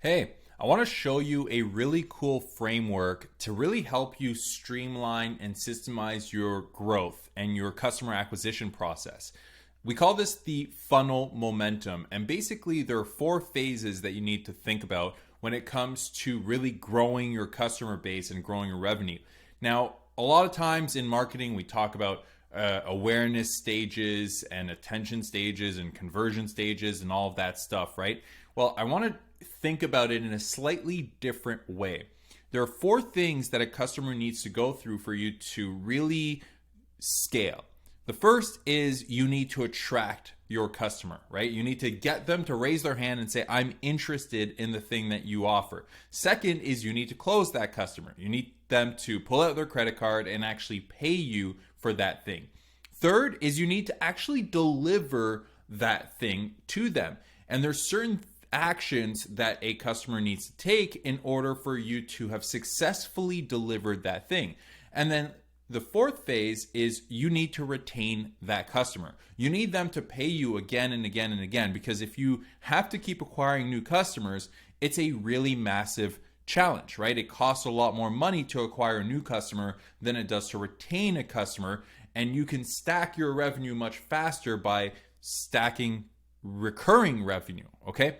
Hey, I want to show you a really cool framework to really help you streamline and systemize your growth and your customer acquisition process. We call this the funnel momentum, and basically there are four phases that you need to think about when it comes to really growing your customer base and growing your revenue. Now, a lot of times in marketing, we talk about awareness stages and attention stages and conversion stages and all of that stuff, right? Well, I want to think about it in a slightly different way. There are four things that a customer needs to go through for you to really scale. The first is you need to attract your customer, right? You need to get them to raise their hand and say, I'm interested in the thing that you offer. Second is you need to close that customer. You need them to pull out their credit card and actually pay you for that thing. Third is you need to actually deliver that thing to them. And there's certain actions that a customer needs to take in order for you to have successfully delivered that thing. And then the fourth phase is you need to retain that customer. You need them to pay you again and again and again, because if you have to keep acquiring new customers, it's a really massive challenge, right? It costs a lot more money to acquire a new customer than it does to retain a customer, and you can stack your revenue much faster by stacking recurring revenue, okay?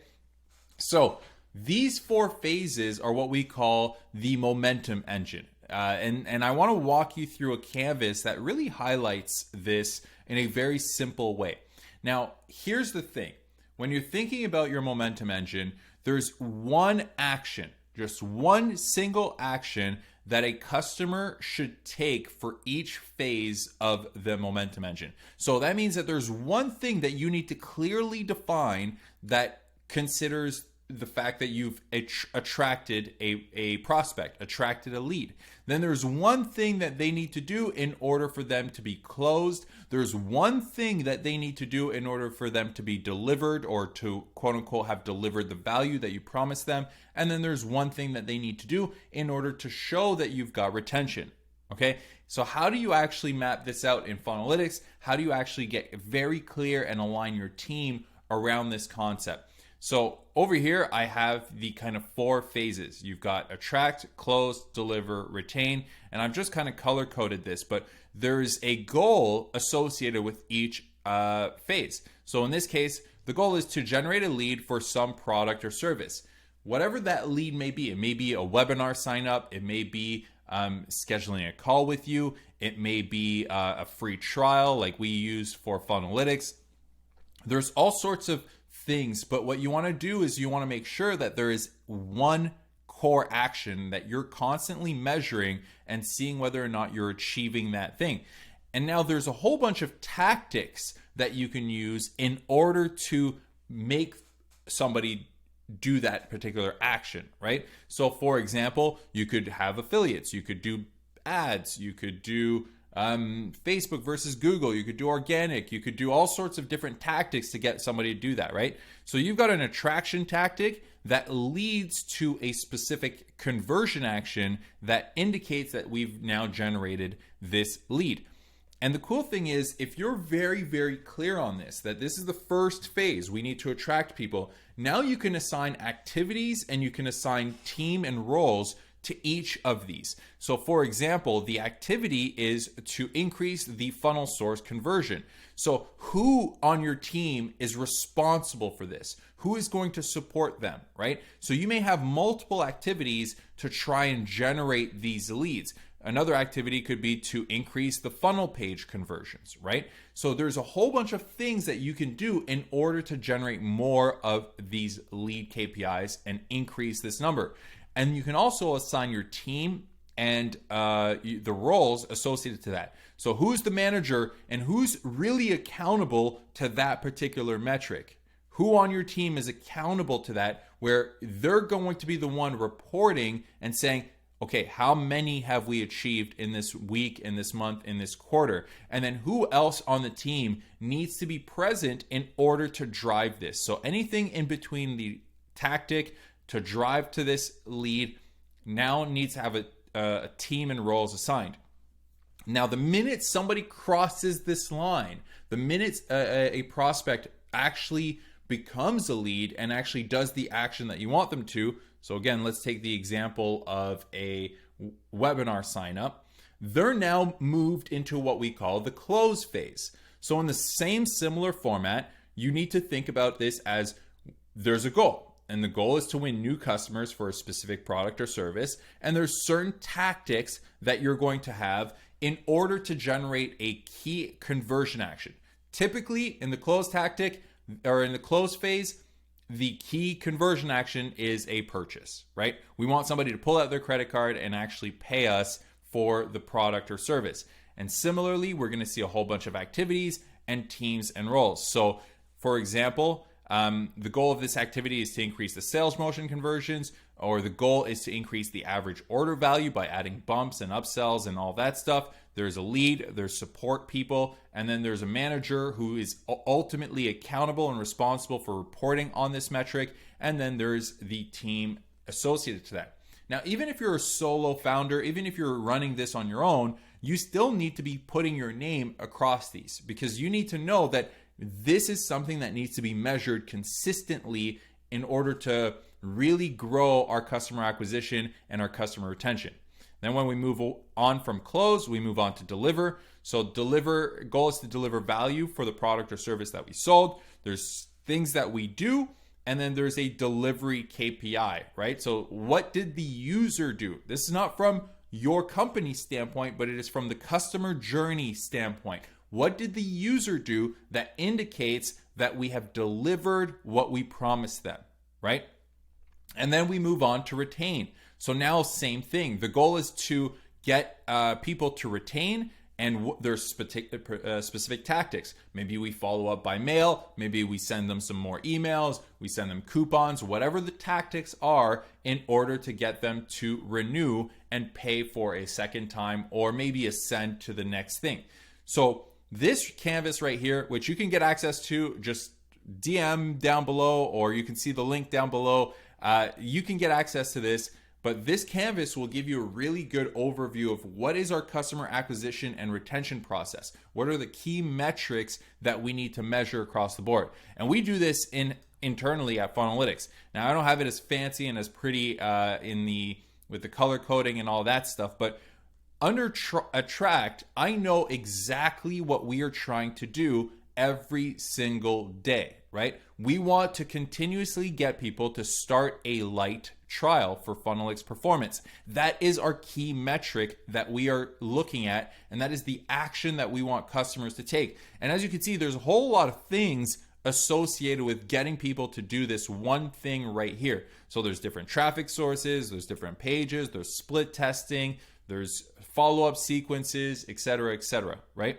So these four phases are what we call the momentum engine. And I want to walk you through a canvas that really highlights this in a very simple way. Now, here's the thing. When you're thinking about your momentum engine, there's one action, just one single action that a customer should take for each phase of the momentum engine. So that means that there's one thing that you need to clearly define that considers the fact that you've attracted a prospect, attracted a lead. Then there's one thing that they need to do in order for them to be closed. There's one thing that they need to do in order for them to be delivered, or to quote unquote have delivered the value that you promised them. And then there's one thing that they need to do in order to show that you've got retention. Okay, so how do you actually map this out in Funnelytics? How do you actually get very clear and align your team around this concept? So over here, I have the kind of four phases. You've got attract, close, deliver, retain, and I've just kind of color coded this, but there's a goal associated with each phase. So in this case, the goal is to generate a lead for some product or service. Whatever that lead may be, it may be a webinar sign up, it may be scheduling a call with you, it may be a free trial like we use for Funnelytics. There's all sorts of things, but what you want to do is you want to make sure that there is one core action that you're constantly measuring and seeing whether or not you're achieving that thing. And now there's a whole bunch of tactics that you can use in order to make somebody do that particular action, right? So for example, you could have affiliates, you could do ads, you could do Facebook versus Google, you could do organic, you could do all sorts of different tactics to get somebody to do that, right? So you've got an attraction tactic that leads to a specific conversion action that indicates that we've now generated this lead. And the cool thing is, if you're very, very clear on this, that this is the first phase, we need to attract people, now you can assign activities and you can assign team and roles to each of these. So for example, the activity is to increase the funnel source conversion. So who on your team is responsible for this? Who is going to support them, right? So you may have multiple activities to try and generate these leads. Another activity could be to increase the funnel page conversions, right? So there's a whole bunch of things that you can do in order to generate more of these lead KPIs and increase this number. And you can also assign your team and the roles associated to that. So who's the manager and who's really accountable to that particular metric? Who on your team is accountable to that, where they're going to be the one reporting and saying, okay, how many have we achieved in this week, in this month, in this quarter? And then who else on the team needs to be present in order to drive this? So anything in between the tactic to drive to this lead now needs to have a team and roles assigned. Now, the minute somebody crosses this line, the minute a prospect actually becomes a lead and actually does the action that you want them to. So again, let's take the example of a webinar sign up. They're now moved into what we call the close phase. So in the same similar format, you need to think about this as there's a goal. And the goal is to win new customers for a specific product or service. And there's certain tactics that you're going to have in order to generate a key conversion action. Typically in the close tactic or in the close phase, the key conversion action is a purchase, right? We want somebody to pull out their credit card and actually pay us for the product or service. And similarly, we're going to see a whole bunch of activities and teams and roles. So for example, the goal of this activity is to increase the sales motion conversions, or the goal is to increase the average order value by adding bumps and upsells and all that stuff. There's a lead, there's support people, and then there's a manager who is ultimately accountable and responsible for reporting on this metric. And then there's the team associated to that. Now, even if you're a solo founder, even if you're running this on your own, you still need to be putting your name across these, because you need to know that this is something that needs to be measured consistently in order to really grow our customer acquisition and our customer retention. Then when we move on from close, we move on to deliver. So goal is to deliver value for the product or service that we sold. There's things that we do, and then there's a delivery KPI, right? So what did the user do? This is not from your company standpoint, but it is from the customer journey standpoint. What did the user do that indicates that we have delivered what we promised them, right? And then we move on to retain. So now, same thing. The goal is to get people to retain, and there's specific tactics. Maybe we follow up by mail. Maybe we send them some more emails. We send them coupons, whatever the tactics are, in order to get them to renew and pay for a second time, or maybe ascend to the next thing. So this canvas right here, which you can get access to, just DM down below, or you can see the link down below. You can get access to this, but this canvas will give you a really good overview of what is our customer acquisition and retention process. What are the key metrics that we need to measure across the board? And we do this internally at Funnelytics. Now, I don't have it as fancy and as pretty with the color coding and all that stuff, but under Attract, I know exactly what we are trying to do every single day, right? We want to continuously get people to start a light trial for Funnelytics performance. That is our key metric that we are looking at, and that is the action that we want customers to take. And as you can see, there's a whole lot of things associated with getting people to do this one thing right here. So there's different traffic sources, there's different pages, there's split testing, there's follow-up sequences, etc., right?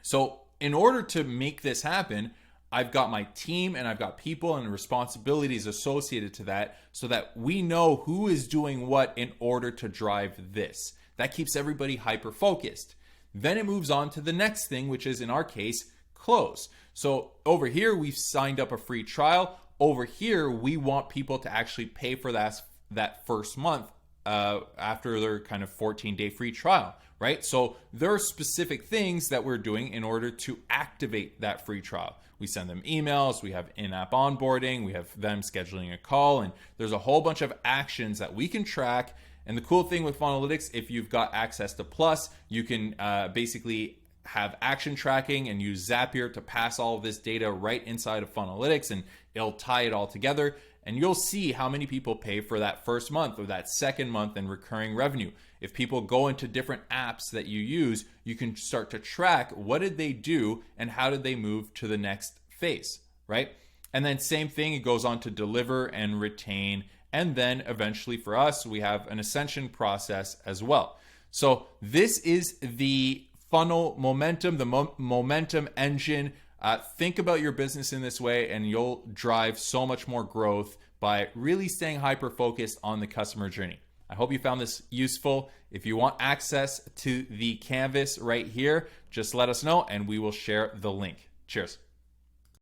So in order to make this happen, I've got my team and I've got people and responsibilities associated to that, so that we know who is doing what in order to drive this. That keeps everybody hyper-focused. Then it moves on to the next thing, which is, in our case, close. So over here, we've signed up a free trial. Over here, we want people to actually pay for that first month after their kind of 14-day free trial, right? So there are specific things that we're doing in order to activate that free trial. We send them emails, we have in-app onboarding, we have them scheduling a call, and there's a whole bunch of actions that we can track. And the cool thing with Funnelytics, if you've got access to Plus, you can basically have action tracking and use Zapier to pass all of this data right inside of Funnelytics, and it'll tie it all together. And you'll see how many people pay for that first month or that second month in recurring revenue. If people go into different apps that you use, you can start to track what did they do and how did they move to the next phase, right? And then same thing, it goes on to deliver and retain. And then eventually for us, we have an ascension process as well. So this is the funnel momentum, the momentum engine. Think about your business in this way, and you'll drive so much more growth by really staying hyper-focused on the customer journey. I hope you found this useful. If you want access to the canvas right here, just let us know and we will share the link. Cheers.